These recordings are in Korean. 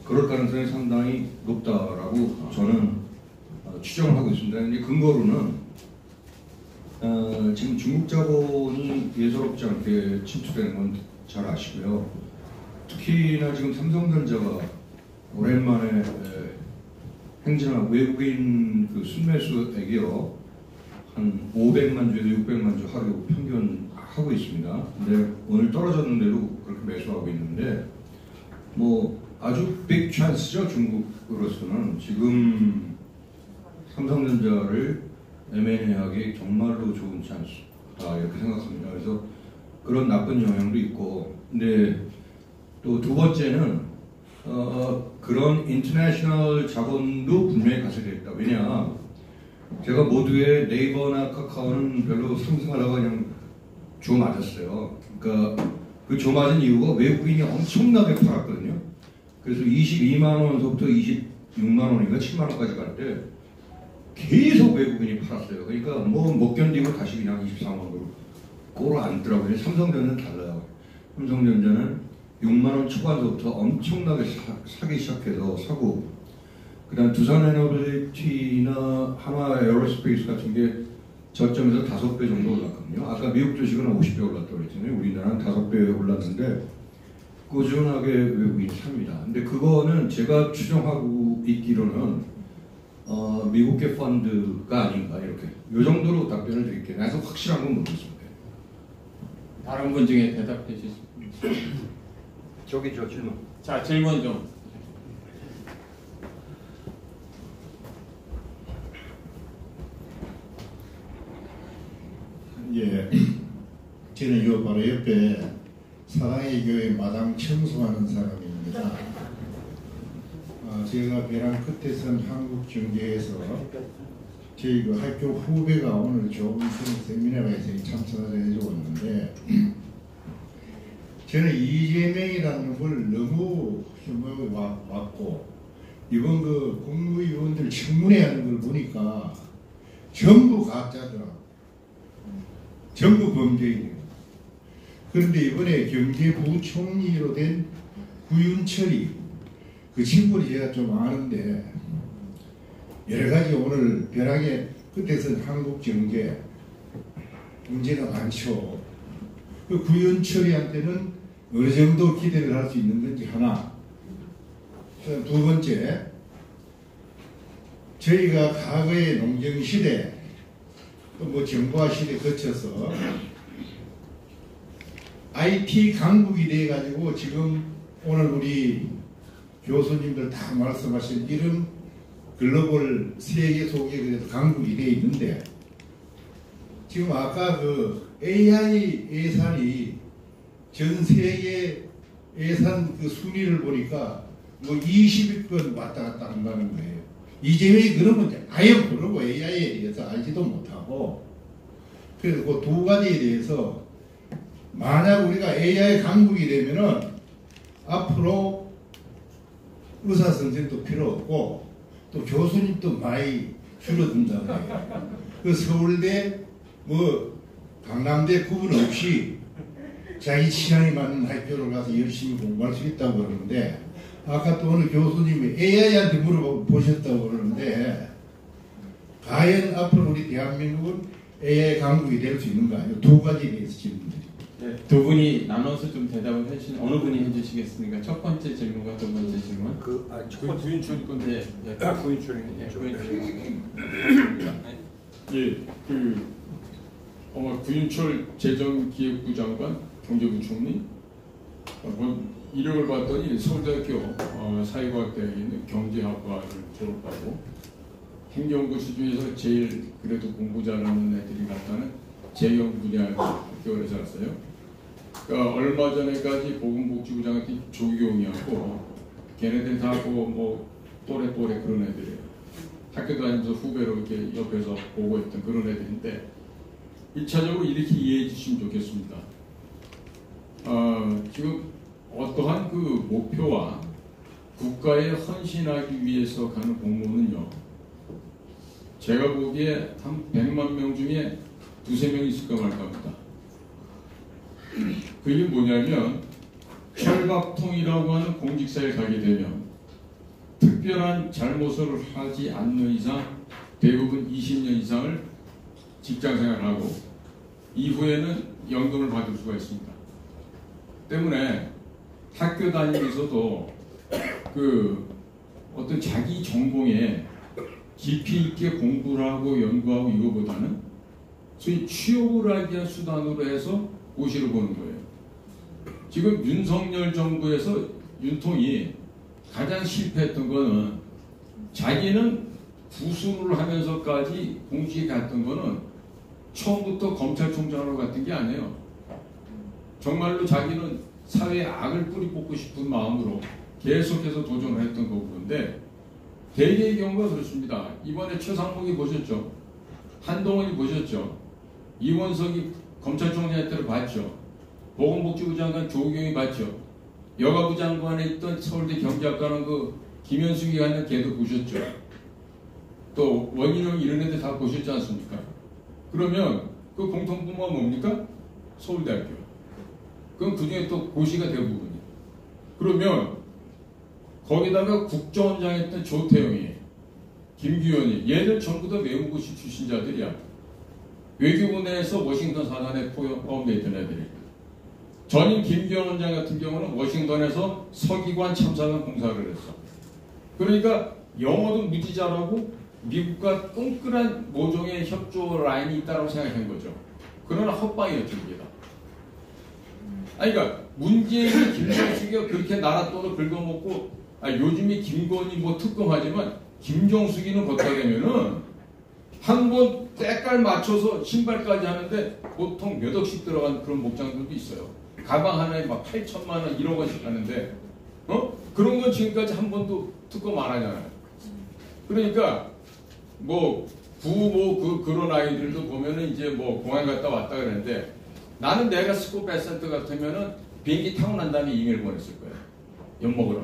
그럴 가능성이 상당히 높다라고 저는 추정을 하고 있습니다. 근데 근거로는 지금 중국 자본이 예사롭지 않게 침투되는 건 잘 아시고요. 특히나 지금 삼성전자가 오랜만에 행진한 외국인 그 순매수액이요 한 500만 주에서 600만 주 하루 평균 하고 있습니다. 근데 오늘 떨어졌는데도 그렇게 매수하고 있는데 뭐 아주 빅 찬스죠. 중국으로서는 지금 삼성전자를 M&A하기 정말로 좋은 찬스다 이렇게 생각합니다. 그래서 그런 나쁜 영향도 있고, 근데 또 두 번째는 그런 인터내셔널 자본도 분명히 가세되겠다. 왜냐, 제가 모두의 네이버나 카카오는 별로 상승하다가 그냥 줘 맞았어요. 그러니까 그 줘 맞은 이유가 외국인이 엄청나게 팔았거든요. 그래서 22만 원서부터 26만 원인가 7만 원까지 갈 때 계속 외국인이 팔았어요. 그러니까 뭐 못 견디고 다시 그냥 24만 원으로 꼴을 앉더라고요. 삼성전자는 달라요. 삼성전자는 6만 원 초반서부터 엄청나게 사기 시작해서 사고, 그다음 두산에너지티나 하나 에어로스페이스 같은 게 저점에서 5배 정도 올랐거든요. 아까 미국 주식은 50배 올랐다고 그랬잖아요. 우리나라는 5배 올랐는데 꾸준하게 외국인이 삽니다. 근데 그거는 제가 추정하고 있기로는 미국계 펀드가 아닌가 이렇게 이 정도로 답변을 드릴게요. 그래서 확실한 건 모르겠습니다. 다른 분 중에 대답해 주실 수 있습니다. 저기 저 질문. 자, 질문 좀. 예, 저는 요 바로 옆에 사랑의 교회 마당 청소하는 사람입니다. 제가 벼랑 끝에 선 한국경제에서 저희 그 학교 후배가 오늘 좋은 세미나에 참석해서 왔는데, 저는 이재명이라는 걸 너무 왔고, 이번 그 국무위원들 청문회 하는 걸 보니까 전부 가짜더라. 전부 범죄이에요. 그런데 이번에 경제부총리로 된 구윤철이, 그 친구를 제가 좀 아는데, 여러 가지 오늘 벼락의 끝에서 한국 경제 문제가 많죠. 그 구윤철이한테는 어느 정도 기대를 할 수 있는 건지 하나. 두 번째, 저희가 과거의 농경시대, 뭐 정보화 시대 거쳐서 IT 강국이 돼가지고 지금 오늘 우리 교수님들 다 말씀하신 이런 글로벌 세계 속에 그래도 강국이 돼 있는데, 지금 아까 그 AI 예산이 전 세계 예산 그 순위를 보니까 뭐 20위권 왔다 갔다 한다는 거예요. 이재명이 그러면 아예 모르고 AI에 대해서 알지도 못하고, 그래서 그 두 가지에 대해서 만약 우리가 AI 강국이 되면은 앞으로 의사 선생도 필요 없고 또 교수님도 많이 줄어든다고 해요. 그 서울대 뭐 강남대 구분 없이 자기 취향에 맞는 학교를 가서 열심히 공부할 수 있다고 그러는데, 아까 또 어느 교수님이 AI한테 물어보셨다고 그러는데, 과연 앞으로 우리 대한민국은 AI 강국이 될 수 있는가? 이 두 가지에 대해서 질문드립니다. 네, 두 분이 나눠서 좀 대답을 해주시는, 어느 분이 해주시겠습니까? 첫 번째 질문과 두 번째 질문. 구윤철 건데. 네, 구윤철이. 예, 구윤철 재정기획부 장관, 경제부총리. 이력을 봤더니 서울대학교 사회과학대학에 있는 경제학과를 졸업하고, 행정고시 중에서 제일 그래도 공부 잘하는 애들이 갔다는 재경분야학교를 갔어요. 그러니까 얼마 전에까지 보건복지부 장관이 조경이었고, 걔네들 다 뭐 또래 그런 애들이에요. 학교 다니면서 후배로 이렇게 옆에서 보고 있던 그런 애들인데, 1차적으로 이렇게 이해해 주시면 좋겠습니다. 지금 어떠한 그 목표와 국가에 헌신하기 위해서 가는 공무원은요, 제가 보기에 한 100만 명 중에 2~3명 있을까 말까 합니다. 그게 뭐냐면, 철밥통이라고 하는 공직사에 가게 되면 특별한 잘못을 하지 않는 이상 대부분 20년 이상을 직장생활하고 이후에는 연금을 받을 수가 있습니다. 때문에 학교 다니면서도 그 어떤 자기 전공에 깊이 있게 공부를 하고 연구하고 이거보다는 소위 취업을 하기 위한 수단으로 해서 고시를 보는 거예요. 지금 윤석열 정부에서 윤통이 가장 실패했던 거는 자기는 구술을 하면서까지 공직에 갔던 거는 처음부터 검찰총장으로 갔던 게 아니에요. 정말로 자기는 사회에 악을 뿌리 뽑고 싶은 마음으로 계속해서 도전을 했던 거고 그런데 대개의 경우가 그렇습니다. 이번에 최상목이 보셨죠? 한동훈이 보셨죠? 이원석이 검찰총장 때를 봤죠? 보건복지부 장관 조경이 봤죠? 여가부 장관에 있던 서울대 경제학과는 그 김현숙이 가는 걔도 보셨죠? 또 원인영 이런 애들 다 보셨지 않습니까? 그러면 그 공통분모가 뭡니까? 서울대학교. 그럼 그 중에 또 고시가 대부분이에요. 그러면 거기다가 국정원장 했던 조태영이, 김규현이 얘들 전부 다 외무고시 출신자들이야. 외교부 내에서 워싱턴 사단에 포함되어 애들이. 전임 김규현 원장 같은 경우는 워싱턴에서 서기관 참사관 공사를 했어. 그러니까 영어도 무지 잘하고 미국과 끈끈한 모종의 협조 라인이 있다고 생각한 거죠. 그러나 헛방이었죠, 이게 다. 아니, 그러니까 문재인이 김정숙이가 그렇게 나라 돈을 긁어먹고 요즘에 김건희 뭐 특검하지만 김정숙이는 걷다 대면은 한 번 때깔 맞춰서 신발까지 하는데 보통 몇 억씩 들어간 그런 목장들도 있어요. 가방 하나에 막 8천만 원, 1억 원씩 하는데 그런 건 지금까지 한 번도 특검 안 하잖아요. 그러니까 뭐 그런 아이들도 보면은 이제 뭐 공항 갔다 왔다 그랬는데 나는 내가 스코 베센트 같으면은 비행기 타고 난 다음에 이메일 보냈을 거예요. 엿 먹으러.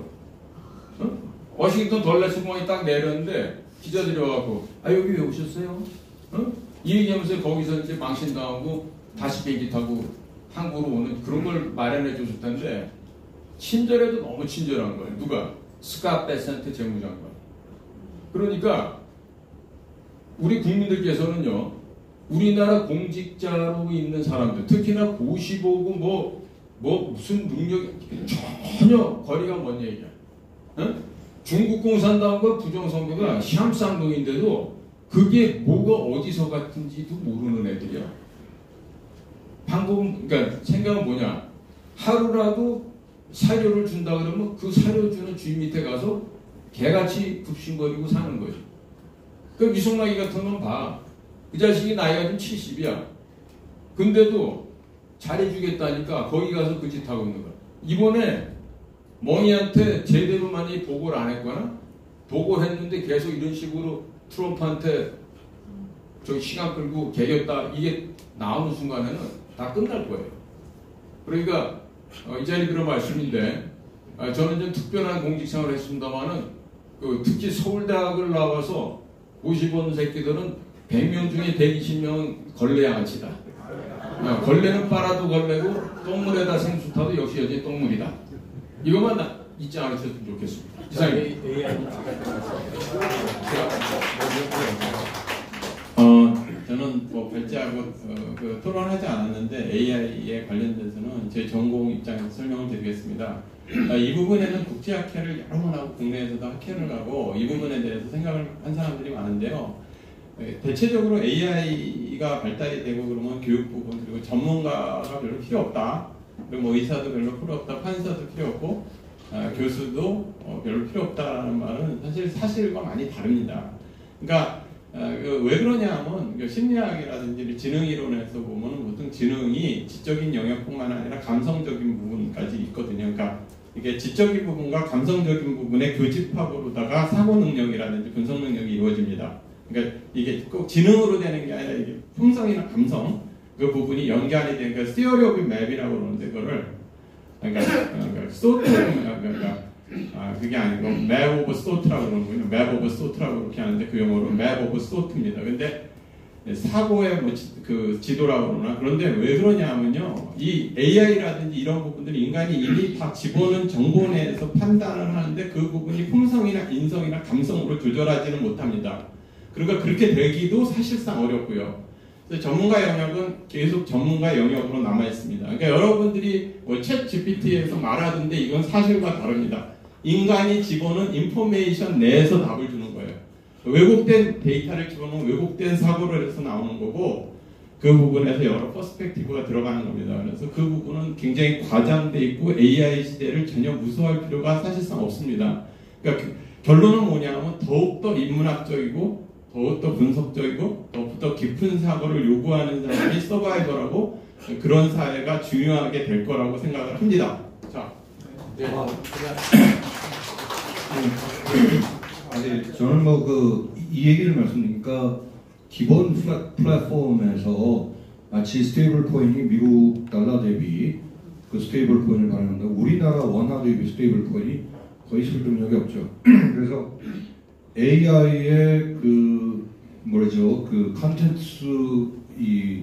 워싱턴 덜레스 공항에 딱 내렸는데 기자들이 와갖고 여기 왜 오셨어요? 이 얘기하면서 거기서 이제 망신당하고 다시 비행기 타고 한국으로 오는 그런 걸 마련해 줬었는데 친절해도 너무 친절한 거예요. 누가? 스카 베센트 재무장관. 그러니까 우리 국민들께서는요, 우리나라 공직자로 있는 사람들, 특히나 고시 보고 뭐 무슨 능력이 전혀 거리가 먼 얘기야. 중국 공산당과 부정선거가 시함쌍둥이인데도 그게 뭐가 어디서 같은지도 모르는 애들이야. 방법은, 그러니까 생각은 뭐냐? 하루라도 사료를 준다 그러면 그 사료 주는 주인 밑에 가서 개같이 굽신거리고 사는 거지. 그 미성나기 같은 건 봐. 그 자식이 나이가 좀 70이야. 근데도 잘해주겠다니까 거기 가서 그 짓 하고 있는 거야. 이번에 멍이한테 제대로 많이 보고를 안 했거나 보고했는데 계속 이런 식으로 트럼프한테 저기 시간 끌고 개겼다 이게 나오는 순간에는 다 끝날 거예요. 그러니까 이 자리 들어 말씀인데 저는 좀 특별한 공직생활을 했습니다만은 특히 서울대학을 나와서 50원 새끼들은 100명 중에 120명은 걸레양아치다. 걸레는 빨아도 걸레고 똥물에다 생수 타도 역시 여전히 똥물이다. 이것만 잊지 않으셨으면 좋겠습니다. 저는 뭐 별지하고 토론하지 않았는데 AI에 관련돼서는 제 전공 입장에서 설명을 드리겠습니다. 이 부분에는 국제학회를 여러 번 하고 국내에서도 학회를 하고 이 부분에 대해서 생각을 한 사람들이 많은데요. 대체적으로 AI가 발달이 되고 그러면 교육 부분 그리고 전문가가 별로 필요 없다. 그리고 뭐 의사도 별로 필요 없다. 판사도 필요 없고 교수도 별로 필요 없다라는 말은 사실 사실과 많이 다릅니다. 그러니까 왜 그러냐 하면 심리학이라든지 지능이론에서 보면 보통 지능이 지적인 영역뿐만 아니라 감성적인 부분까지 있거든요. 그러니까 이게 지적인 부분과 감성적인 부분의 교집합으로다가 사고 능력이라든지 분석 능력이 이루어집니다. 그러니까 이게 꼭 지능으로 되는 게 아니라 이게 품성이나 감성 그 부분이 연결이 되는 그 theory of map이라고 그러는데 그거를 그러니까 소트 그게 아니고 map of thought라고 그러는군요. map of thought라고 그렇게 하는데 그 영어로 map of thought입니다. 근데 사고의 그 지도라고 그러나 그런데 왜 그러냐면요. 이 AI라든지 이런 부분들이 인간이 이미 다 집어넣은 정보 내에서 판단을 하는데 그 부분이 품성이나 인성이나 감성으로 조절하지는 못합니다. 그러니까 그렇게 되기도 사실상 어렵고요. 그래서 전문가 영역은 계속 전문가 영역으로 남아 있습니다. 그러니까 여러분들이 챗 GPT에서 말하던데 이건 사실과 다릅니다. 인간이 집어넣은 인포메이션 내에서 답을 주는 거예요. 왜곡된 데이터를 집어넣으면 왜곡된 사고를 해서 나오는 거고 그 부분에서 여러 퍼스펙티브가 들어가는 겁니다. 그래서 그 부분은 굉장히 과장돼 있고 AI 시대를 전혀 무서워할 필요가 사실상 없습니다. 그러니까 결론은 뭐냐면 더욱더 인문학적이고 더욱더 분석적이고 더욱더 깊은 사고를 요구하는 사람이 서바이벌하고 그런 사회가 중요하게 될 거라고 생각을 합니다. 자, 네. 저는 뭐 이 얘기를 말씀드리니까 기본 플랫폼에서 마치 스테이블 코인이 미국 달러 대비 그 스테이블 코인을 발행한다. 우리나라 원화 대비 스테이블 코인이 거의 설득력이 없죠. 그래서 AI의 그 뭐죠 그 컨텐츠 이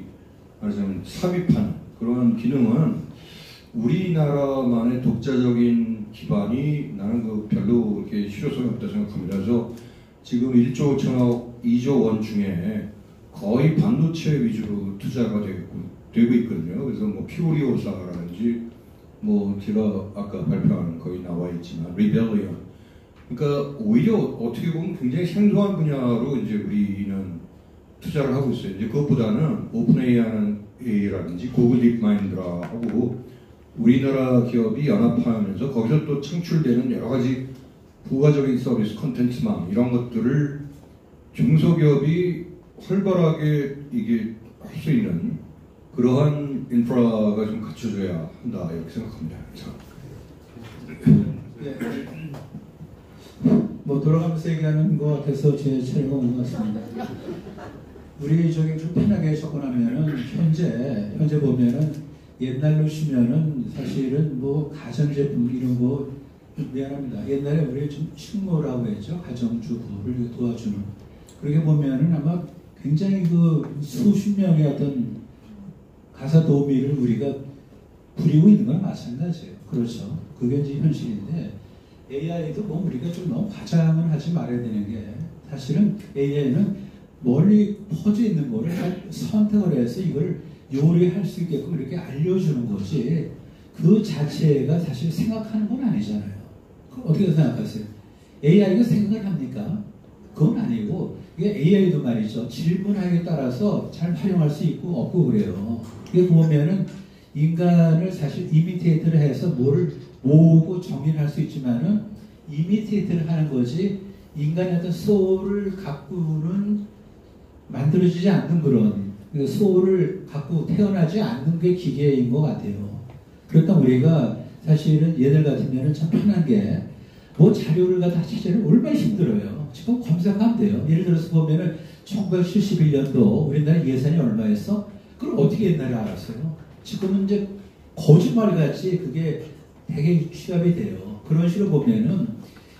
말하자면 삽입하는 그런 기능은 우리나라만의 독자적인 기반이 나는 그 별로 그렇게 실효성이 없다고 생각합니다. 그래서 지금 1조 5천억 2조 원 중에 거의 반도체 위주로 투자가 되고 있거든요. 그래서 뭐 퓨리오사라든지 뭐 제가 아까 발표한 거의 나와 있지만 리벨리언. 그러니까 오히려 어떻게 보면 굉장히 생소한 분야로 이제 우리는 투자를 하고 있어요. 이제 그것보다는 오픈AI라든지 구글 딥마인드라고 우리나라 기업이 연합하면서 거기서 또 창출되는 여러 가지 부가적인 서비스, 콘텐츠망 이런 것들을 중소기업이 활발하게 이게 할 수 있는 그러한 인프라가 좀 갖춰져야 한다 이렇게 생각합니다. 뭐 돌아가면서 얘기하는 것 같아서 제 차례가 온 것 같습니다. 우리 저기 좀 편하게 접근하면은 현재 보면은 옛날로 치면은 사실은 뭐 가전제품 이런 거 미안합니다. 옛날에 우리 좀 식모라고 했죠. 가정주부를 도와주는. 그렇게 보면은 아마 굉장히 그 수십 명의 어떤 가사 도우미를 우리가 부리고 있는 건 마찬가지예요. 그렇죠. 그게 이제 현실인데 AI도 뭐 우리가 좀 너무 과장을 하지 말아야 되는 게 사실은 AI는 멀리 퍼져 있는 거를 선택을 해서 이걸 요리할 수 있게끔 이렇게 알려주는 거지 그 자체가 사실 생각하는 건 아니잖아요. 어떻게 생각하세요? AI가 생각을 합니까? 그건 아니고 이게 AI도 말이죠. 질문하기에 따라서 잘 활용할 수 있고 없고 그래요. 이게 보면은 인간을 사실 이미테이트를 해서 뭐를 모으고 정의할 수 있지만은 이미테이트를 하는 거지 인간의 어떤 소울을 갖고는 만들어지지 않는 그런 소울을 갖고 태어나지 않는 게 기계인 것 같아요. 그러니까 우리가 사실은 얘들 같으면 참 편한 게 뭐 자료를 갖다 찾기는 얼마나 힘들어요. 지금 검색하면 돼요. 예를 들어서 보면은 1971년도 우리나라 예산이 얼마였어? 그걸 어떻게 옛날에 알았어요? 지금은 이제 거짓말같이 그게 되게 취합이 돼요. 그런 식으로 보면은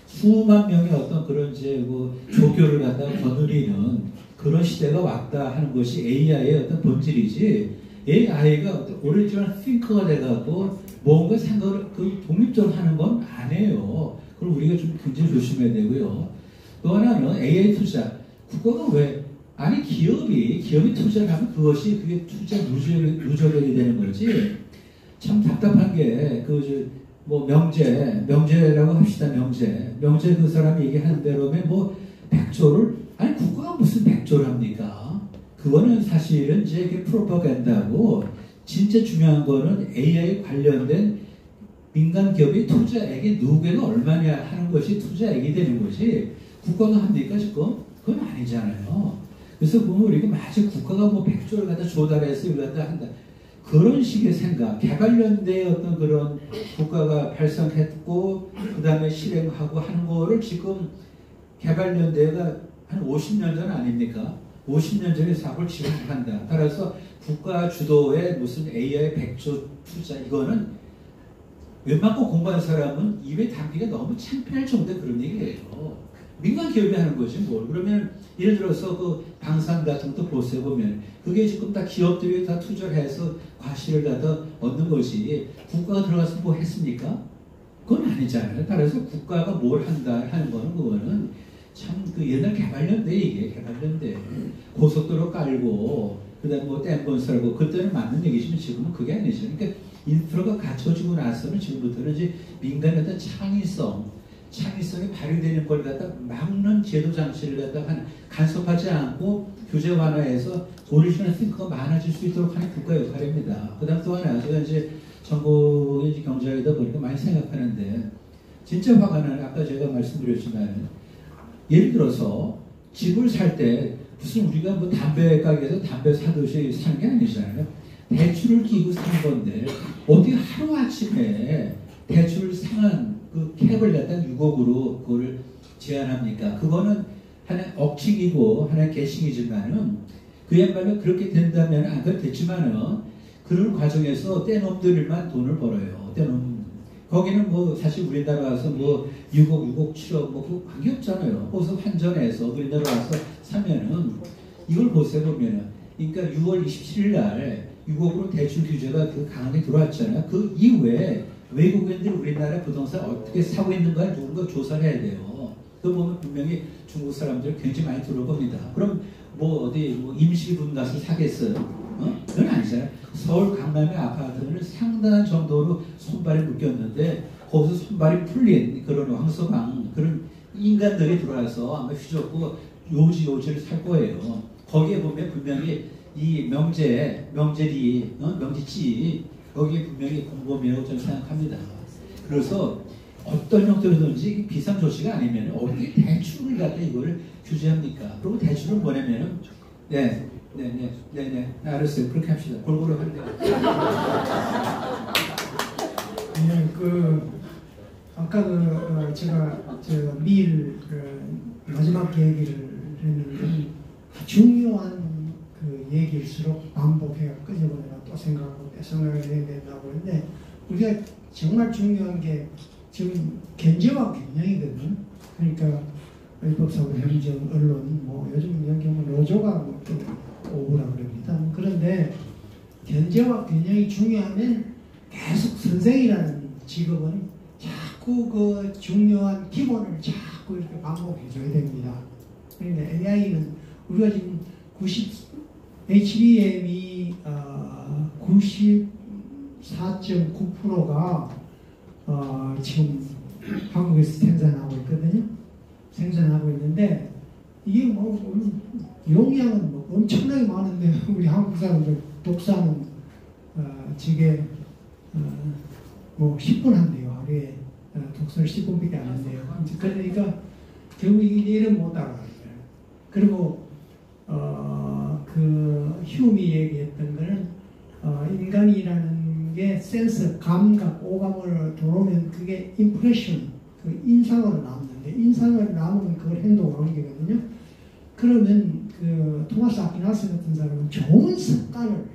수만 명의 어떤 그런 이제 그 조교를 갖다가 거느리는 그런 시대가 왔다 하는 것이 AI의 어떤 본질이지 AI가 어떤 오리지널 핑크가 돼갖고 뭔가 생각을 그 독립적으로 하는 건 아니에요. 그걸 우리가 좀 굉장히 조심해야 되고요. 또 하나는 AI 투자. 국가가 왜 아니 기업이 투자를 하면 그게 투자 누적이 되는 거지. 참 답답한 게 뭐 명제라고 합시다. 명제 그 사람이 얘기하는 대로면 뭐 100조를 아니 국가가 무슨 100조를 합니까? 그거는 사실은 이제 이게 프로파간다고 진짜 중요한 거는 AI 관련된 민간 기업의 투자액이 누구에게 얼마냐 하는 것이 투자액이 되는 거지 국가가 합니까 지금? 그건 아니잖아요. 그래서 보면 우리가 마치 국가가 뭐 100조를 갖다 조달해서 이걸 갖다 한다. 그런 식의 생각, 개발연대의 어떤 그런 국가가 발상했고 그 다음에 실행하고 하는 거를 지금 개발연대가 한 50년 전 아닙니까? 50년 전에 사고를 지금 한다. 따라서 국가 주도의 무슨 AI 100조 투자 이거는 웬만큼 공부한 사람은 입에 담기가 너무 창피할 정도의 그런 얘기예요. 민간 기업이 하는 거지 뭘. 그러면 예를 들어서 그 방산 같은 것도 보세요 보면 그게 지금 다 기업들이 다 투자를 해서 과실을 갖다 얻는 것이 국가가 들어가서 뭐 했습니까? 그건 아니잖아요. 따라서 국가가 뭘 한다 하는 거는 그거는 참 그 옛날 개발연대 이게 개발연대 고속도로 깔고 그다음 뭐 댐 건설하고 그때는 맞는 얘기지만 지금은 그게 아니죠. 그러니까 인프라가 갖춰지고 나서는 지금부터는 이제 민간의 어떤 창의성이 발휘되는 걸 갖다 막는 제도 장치를 갖다 간섭하지 않고 규제 완화해서 오리지널 싱크가 많아질 수 있도록 하는 국가 역할입니다. 그다음 또 하나 제가 이제 전공의 경제학이다 보니까 많이 생각하는데 진짜 화가 나는 아까 제가 말씀드렸지만 예를 들어서 집을 살 때 무슨 우리가 뭐 담배 가게에서 담배 사듯이 사는 게 아니잖아요. 대출을 끼고 사는 건데 어디 하루아침에 대출 상한 그 캡을 갖다 6억으로 그걸 제한합니까? 그거는 하나의 억측이고 하나의 개싱이지만은 그야말로 그렇게 된다면 안 그렇겠지만은 그런 과정에서 떼놈들만 돈을 벌어요. 떼놈. 거기는 뭐 사실 우리나라 와서 뭐 6억, 7억 뭐 그거 관계없잖아요. 거기서 환전해서 우리나라 와서 사면은 이걸 보세요 보면은 그러니까 6월 27일 날 6억으로 대출 규제가 그 강하게 들어왔잖아요. 그 이후에 외국인들이 우리나라 부동산 어떻게 사고 있는가 누군가 조사를 해야 돼요. 그 보면 분명히 중국 사람들 굉장히 많이 들어올 겁니다. 그럼 뭐 어디 뭐 임시분 가서 사겠어요? 그건 아니잖아요. 서울 강남의 아파트는 상당한 정도로 손발이 묶였는데 거기서 손발이 풀린 그런 황소방 그런 인간들이 들어와서 아마 휘젓고 요지를 살 거예요. 거기에 보면 분명히 이 명제리, 명지지 여기에 분명히 공범이라고 저는 생각합니다. 그래서 어떤 형태로든지 비상조치가 아니면 어떻게 대출을 갖다 이거를 규제합니까? 그리고 대출은 뭐냐면은 네, 알았어요. 그렇게 합시다. 골고루 하는데. 네, 아까 제가 미일 마지막 얘기를 했는데 중요한 그 얘기일수록 반복해가 끄집어내가 또 생각하고 생각을 해야 된다고 했는데 우리가 정말 중요한 게 지금 견제와 균형이거든. 그러니까 법사고 행정, 언론, 뭐 요즘 이런 경우 노조가 뭐좀 오구라 그럽니다. 그런데 견제와 균형이 중요하면 계속 선생이라는 직업은 자꾸 그 중요한 기본을 자꾸 이렇게 반복해줘야 됩니다. 그러니까 AI는 우리가 지금 HBM이 94.9%가 지금 한국에서 생산하고 있거든요. 생산하고 있는데 이게 뭐 용량은 뭐 엄청나게 많은데 우리 한국 사람들 독사는 지게 뭐 10분 한대요. 하루에 독서를 10분밖에 안 한대요. 그러니까 결국 이런 못 따라가요. 그리고 그 휴미 얘기했던 거는 인간이라는 게 센서, 감각, 오감을 들어오면 그게 임프레션, 그 인상으로 남는데 인상을 남으면 그걸 행동으로 옮기거든요. 그러면 그 토마스 아퀴나스 같은 사람은 좋은 습관을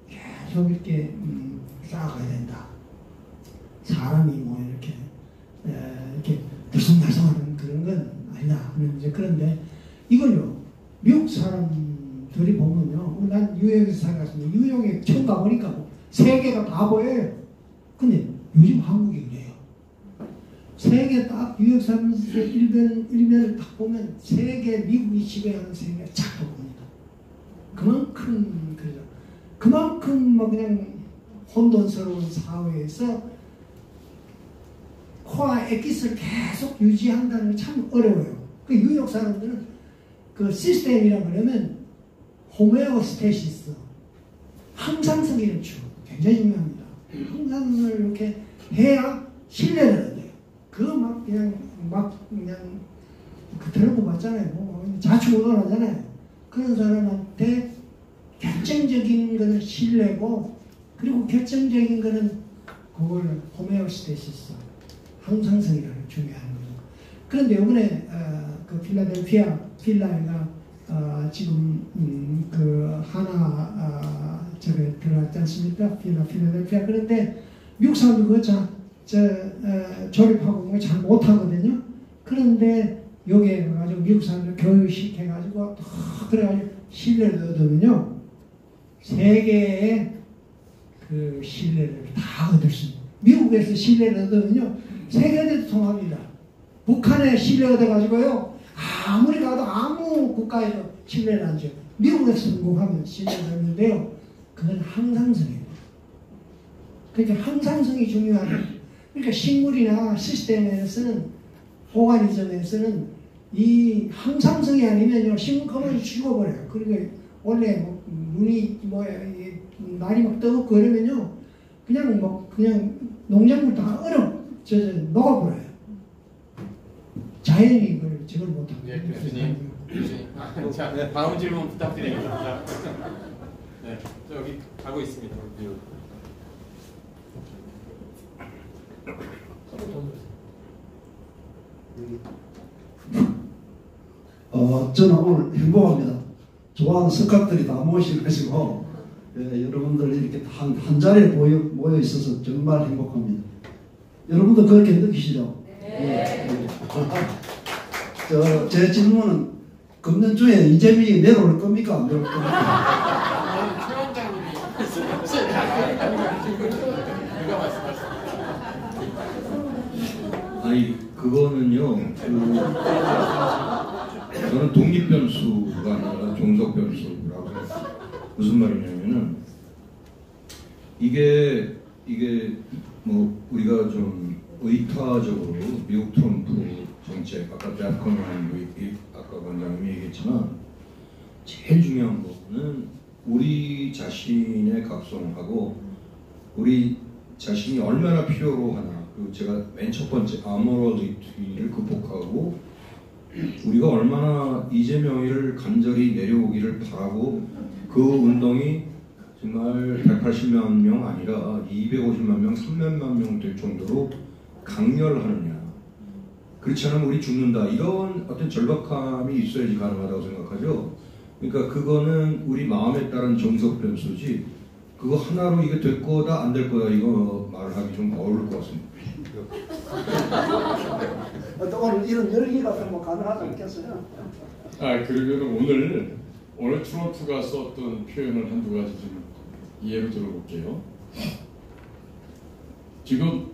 계속 이렇게 쌓아가야 된다. 사람이 뭐 이렇게 들쑥날쑥하는 그런 건 아니다. 그런데 이걸요 미국 사람들이 보면요, 난 뉴욕에서 살았습니다. 뉴욕에 처음 가보니까 뭐 세계가 다 보여요. 근데 요즘 한국이 그래요. 세계 딱 뉴욕 살면서 일면을 딱 보면 세계 미국이 지배하는 세계가 쫙 보입니다. 그만큼 그죠. 그만큼 뭐 그냥 혼돈스러운 사회에서 코와 엑기스를 계속 유지한다는 게 참 어려워요. 그 뉴욕 사람들은 그 시스템이라 그러면 호메오스테시스, 항상성이라는 주 굉장히 중요합니다. 항상을 이렇게 해야 신뢰를 얻어요. 그거 그냥 그 들어봤잖아요. 뭐 자충우돌하잖아요. 그런 사람한테 결정적인 거는 신뢰고, 그리고 결정적인 거는 그걸 호메오스테시스, 항상성이라는 중요한 거죠. 그런데 이번에 그 필라가 지금 그 하나 저게 들어갔지 않습니까? 필라델피아. 그런데 미국 사람들 그거 조립하고 잘 못하거든요. 그런데 여기에 가지고 미국 사람들 교육시켜가지고 그래가지고 신뢰를 얻으면요 세계의 그 신뢰를 다 얻을 수 있습니다. 미국에서 신뢰를 얻으면요 세계에도 통합니다. 북한에 신뢰 얻어가지고요 아무리 가도 아무 국가에도 신뢰를 안 줘요. 미국에서 성공하면 신뢰를 얻는데요 그건 항상성이에요. 그러니까 항상성이 중요하다. 그러니까 식물이나 시스템에서는 오가니즘에서는 이 항상성이 아니면요 식물 그만 죽어버려요. 그러니까 원래 뭐 눈이 날이 막 뜨겁고 그러면요 그냥 농작물 다 녹아버려요. 자연이 이걸 저걸 못합니다. 네, 교수님. 자, 다음 질문 부탁드립니다. 네, 저기 가고 있습니다. 저는 오늘 행복합니다. 좋아하는 석학들이 다 모셔가지고 여러분들 이렇게 한 자리에 모여 있어서 정말 행복합니다. 여러분도 그렇게 느끼시죠? 네. 제 질문은 금년주에 이재명이 내려올 겁니까? 안 내려올 겁니까? 최원장님이 누가 말씀하셨습니까? 아니 그거는요. 저는 독립변수가 아니라 종속변수라고 생각해요. 무슨 말이냐면은 이게 뭐 우리가 좀 의타적으로 미국 트럼프 정책 아까 대학원장님도 아까 원장님이 얘기했지만 제일 중요한 거는 우리 자신의 각성하고 우리 자신이 얼마나 필요로 하나 그리고 제가 맨 첫 번째 아모럴리티를 극복하고 우리가 얼마나 이재명이를 간절히 내려오기를 바라고 그 운동이 정말 180만 명 아니라 250만 명, 300만 명 될 정도로 강렬하느냐. 그렇지 않으면 우리 죽는다. 이런 어떤 절박함이 있어야지 가능하다고 생각하죠. 그러니까 그거는 우리 마음에 따른 정석 변수지 그거 하나로 이게 될 거다 안 될 거다 이거 말하기 좀 어려울 것 같습니다. 오늘 이런 열기가 뭐 가능하지 않겠어요? 그러면 오늘 트럼프가 썼던 표현을 한두 가지 좀 예로 들어볼게요. 지금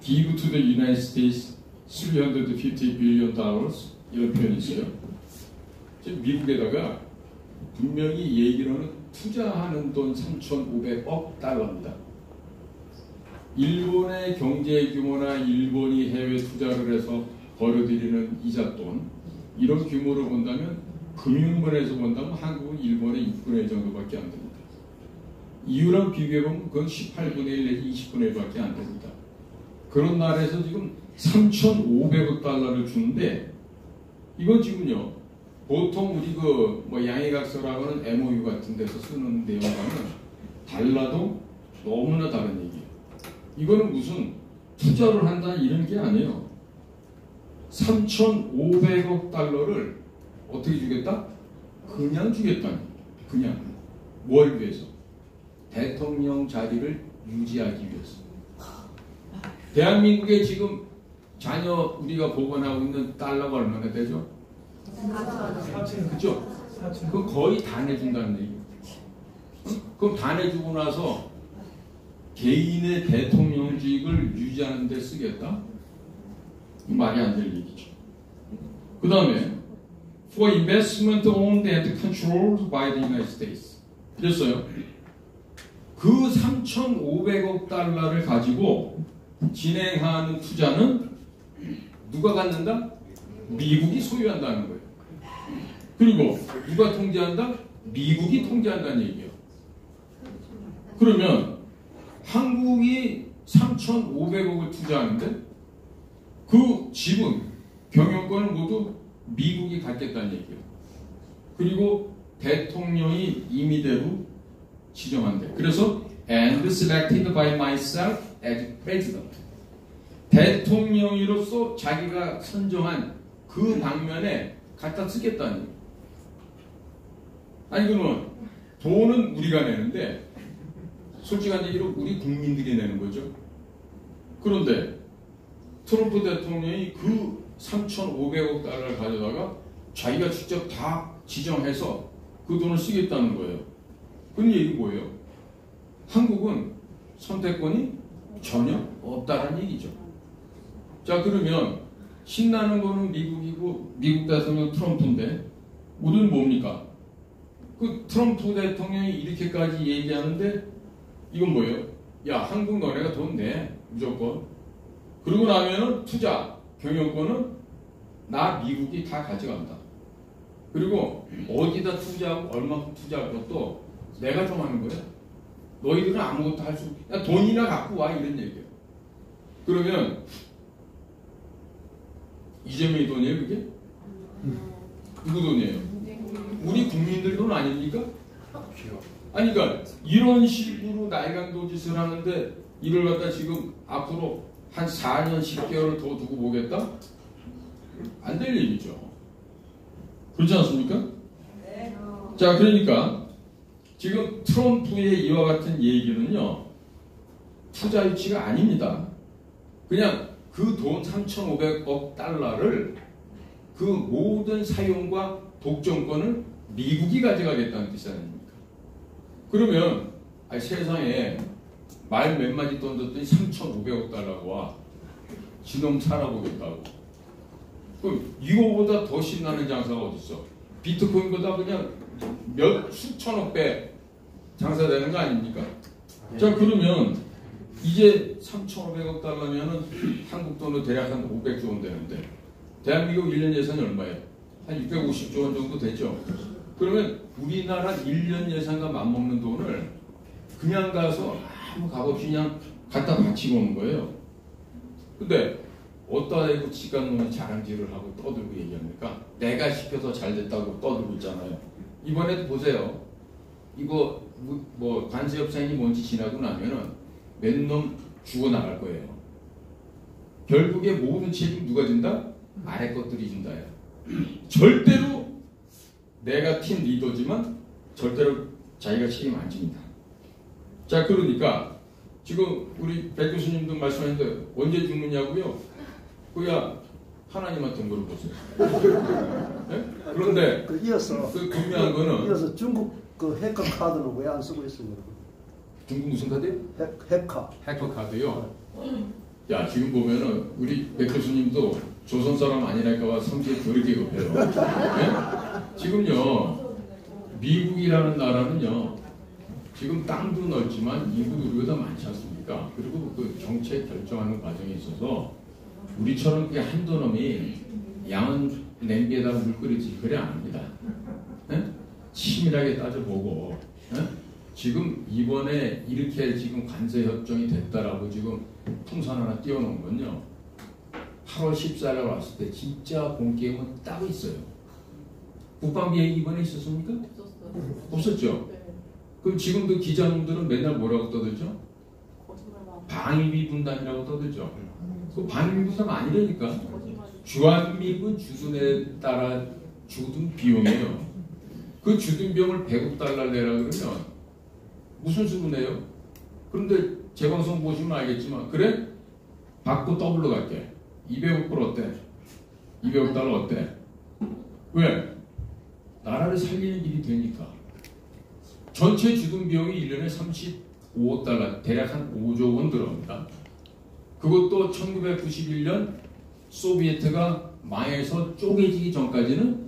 give to the United States $350 billion 이런 표현이 있어요. 지금 미국에다가 분명히 얘기로는 투자하는 돈 3,500억 달러입니다. 일본의 경제 규모나 일본이 해외 투자를 해서 벌어들이는 이자돈 이런 규모로 본다면 금융면에서 본다면 한국은 일본의 6분의 1 정도밖에 안 됩니다. 이유랑 비교해보면 그건 18분의 1 내지 20분의 1밖에 안 됩니다. 그런 나라에서 지금 3,500억 달러를 주는데 이건 지금요 보통 우리 뭐 양해각서라고 하는 MOU 같은 데서 쓰는 내용과는 달라도 너무나 다른 얘기예요. 이거는 무슨 투자를 한다 이런 게 아니에요. 3,500억 달러를 어떻게 주겠다? 그냥 주겠다는 그냥 뭘 위해서? 대통령 자리를 유지하기 위해서. 대한민국에 지금 자녀 우리가 보관하고 있는 달러가 얼마나 되죠? 4천. 그죠? 그럼 거의 다 내준다는 얘기예요. 그럼 다 내주고 나서 개인의 대통령직을 유지하는 데 쓰겠다? 말이 안 될 얘기죠. 그 다음에 for investment owned and controlled by the United States. 그랬어요. 그 3,500억 달러를 가지고 진행하는 투자는 누가 갖는다? 미국이 소유한다는 거예요. 그리고 누가 통제한다? 미국이 통제한다는 얘기예요. 그러면 한국이 3,500억을 투자하는데 그 지분, 경영권은 모두 미국이 갖겠다는 얘기예요. 그리고 대통령이 임의대로 지정한대. 그래서 and selected by myself as president. 대통령으로서 자기가 선정한 그 방면에 갖다 쓰겠다는 얘기예요. 아니 그러면 돈은 우리가 내는데 솔직한 얘기로 우리 국민들이 내는 거죠. 그런데 트럼프 대통령이 그 3,500억 달러를 가져다가 자기가 직접 다 지정해서 그 돈을 쓰겠다는 거예요. 그런 얘기 뭐예요? 한국은 선택권이 전혀 없다는 얘기죠. 자, 그러면 신나는 거는 미국이고 미국 대통령 트럼프인데 우리는 뭡니까? 그 트럼프 대통령이 이렇게까지 얘기하는데 이건 뭐예요? 야, 한국 너네가 돈 내 무조건. 그러고 나면은 투자 경영권은 나 미국이 다 가져간다. 그리고 어디다 투자하고 얼마큼 투자할 것도 내가 정하는 거야. 너희들은 아무것도 할 수 없어. 돈이나 갖고 와 이런 얘기예요. 그러면 이재명이 돈이에요 그게? 누구 돈이에요? 우리 국민들 돈 아닙니까? 아니 그러니까 이런 식으로 날강도 짓을 하는데 이걸 갖다 지금 앞으로 한 4년 10개월을 더 두고 보겠다? 안 될 얘기죠. 그렇지 않습니까? 네. 자, 그러니까 지금 트럼프의 이와 같은 얘기는요, 투자 유치가 아닙니다. 그냥 그 돈 3,500억 달러를 그 모든 사용과 독점권을 미국이 가져가겠다는 뜻이 아닙니까? 그러면 아니, 세상에 말 몇 마디 던졌더니 3,500억 달러고 와. 지놈 살아보겠다고. 그럼 이거보다 더 신나는 장사가 어딨어? 비트코인보다 그냥 몇 수천억 배 장사되는 거 아닙니까? 자, 그러면 이제 3,500억 달러면은 한국 돈으로 대략 한 500조 원 되는데 대한민국 1년 예산이 얼마예요? 한 650조 원 정도 되죠. 그러면 우리나라 1년 예산과 맞먹는 돈을 그냥 가서 아무 값 없이 그냥 갖다 바치고 오는 거예요. 근데 어디다 대고 지가 놈이 자랑질을 하고 떠들고 얘기합니까? 내가 시켜서 잘 됐다고 떠들고 있잖아요. 이번에도 보세요. 이거 뭐 관세 협상이 뭔지 지나고 나면은 몇 놈 죽어나갈 거예요. 결국에 모든 책임 누가 진다? 아래 것들이 진다요. 절대로 내가 팀 리더지만 절대로 자기가 책임 안 집니다. 자, 그러니까 지금 우리 백 교수님도 말씀하셨는데 언제 죽느냐고요? 그야 하나님한테 물어보세요. 네? 그런데 이어서 그 분명한 거는 이어서 중국 그 해커 카드는 왜 안 쓰고 있습니까? 중국 무슨 카드요? 해커. 해커 카드요. 야, 지금 보면은 우리 백 교수님도 조선 사람 아니랄까봐 성질이 그렇게 급해요. 네? 지금요 미국이라는 나라는요 지금 땅도 넓지만 인구도 우리보다 많지 않습니까? 그리고 그 정책 결정하는 과정에 있어서 우리처럼 그 한두 놈이 양은 냄비에다가 물 끓이지 그래 안 합니다. 네? 치밀하게 따져보고 네? 지금 이번에 이렇게 지금 관세 협정이 됐다라고 지금 풍선 하나 띄워놓은 건요 8월 14일에 왔을 때 진짜 공개임은 따로 있어요. 국방비 얘기 이번에 있었습니까? 없었죠. 그럼 지금도 기자님들은 맨날 뭐라고 떠들죠? 방위비 분담이라고 떠들죠. 그 방위비 분담 아니라니까. 주한미군 주둔에 따라 주둔 비용이에요. 그 주둔 비용을 100억 달러 내라 그러면 무슨 수로 내요? 그런데 제 방송 보시면 알겠지만 그래? 받고 더블로 갈게. 200억 불 어때? 200억 달러 어때? 왜? 나라를 살리는 일이 되니까. 전체 주둔 비용이 1년에 35억 달러, 대략 한 5조 원 들어옵니다. 그것도 1991년 소비에트가 망해서 쪼개지기 전까지는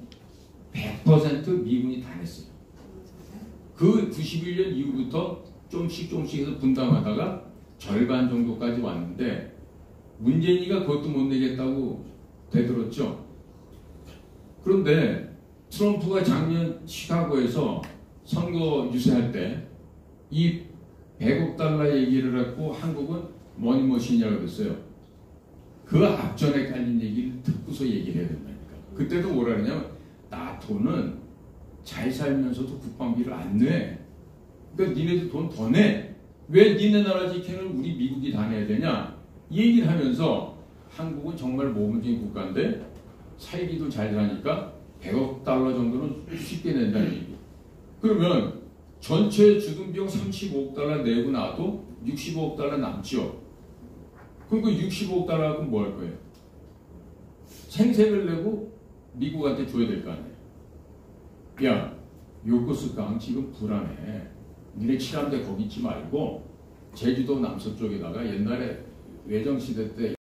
100% 미군이 다 냈어요. 그 91년 이후부터 조금씩 해서 분담하다가 절반 정도까지 왔는데 문재인이가 그것도 못 내겠다고 되들었죠. 그런데 트럼프가 작년 시카고에서 선거 유세할 때 이 100억 달러 얘기를 했고 한국은 머니머신이라고 그랬어요. 그 앞전에 깔린 얘기를 듣고서 얘기를 해야 된다니까. 그때도 뭐라 그러냐면 나토는 잘 살면서도 국방비를 안 내. 그러니까 니네도 돈 더 내. 왜 니네 나라 지키는 우리 미국이 다 내야 되냐. 이 얘기를 하면서 한국은 정말 모범적인 국가인데 살기도 잘 사니까 100억 달러 정도는 쉽게 낸다는 얘기. 그러면 전체 주둔비용 35억 달러 내고 나도 65억 달러 남죠. 그럼 그 65억 달러 갖고 뭐 할 거예요? 생색을 내고 미국한테 줘야 될 거 아니에요. 야, 요코스강 지금 불안해. 니네 칠함대 거기 있지 말고 제주도 남서쪽에다가 옛날에 외정시대 때